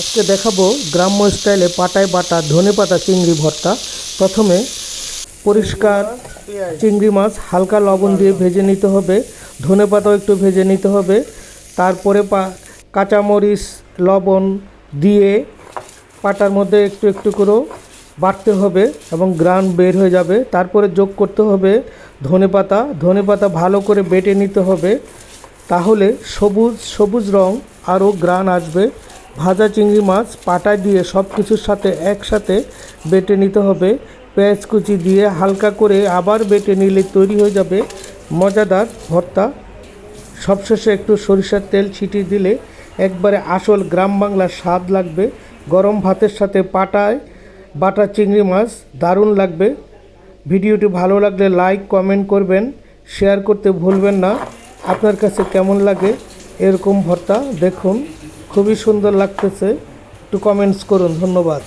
আজকে দেখাবো গ্রাম্য স্টাইলে পাটায় বাটা ধনেপাতা চিংড়ি ভর্তা। প্রথমে পরিষ্কার চিংড়ি মাছ হালকা লবণ দিয়ে ভেজে নিতে হবে, ধনেপাতাও একটু ভেজে নিতে হবে। তারপরে কাঁচামরিচ লবণ দিয়ে পাটার মধ্যে একটু একটু করে বাটতে হবে এবং গ্রান বের হয়ে যাবে। তারপরে যোগ করতে হবে ধনেপাতা ভালো করে বেটে নিতে হবে, তাহলে সবুজ সবুজ রং আরও গ্রান আসবে। ভাজা চিংড়ি মাছ পাটায় দিয়ে সব কিছুর সাথে একসাথে বেটে নিতে হবে। পেঁয়াজ কুচি দিয়ে হালকা করে আবার বেটে নিলে তৈরি হয়ে যাবে মজাদার ভর্তা। সবশেষে একটু সরিষার তেল ছিটিয়ে দিলে একবারে আসল গ্রাম বাংলার স্বাদ লাগবে। গরম ভাতের সাথে পাটায় বাটা চিংড়ি মাছ দারুণ লাগবে। ভিডিওটি ভালো লাগলে লাইক কমেন্ট করবেন, শেয়ার করতে ভুলবেন না। আপনার কাছে কেমন লাগে এরকম ভর্তা? দেখুন খুবই সুন্দর লাগতেছে, একটু কমেন্টস করুন। ধন্যবাদ।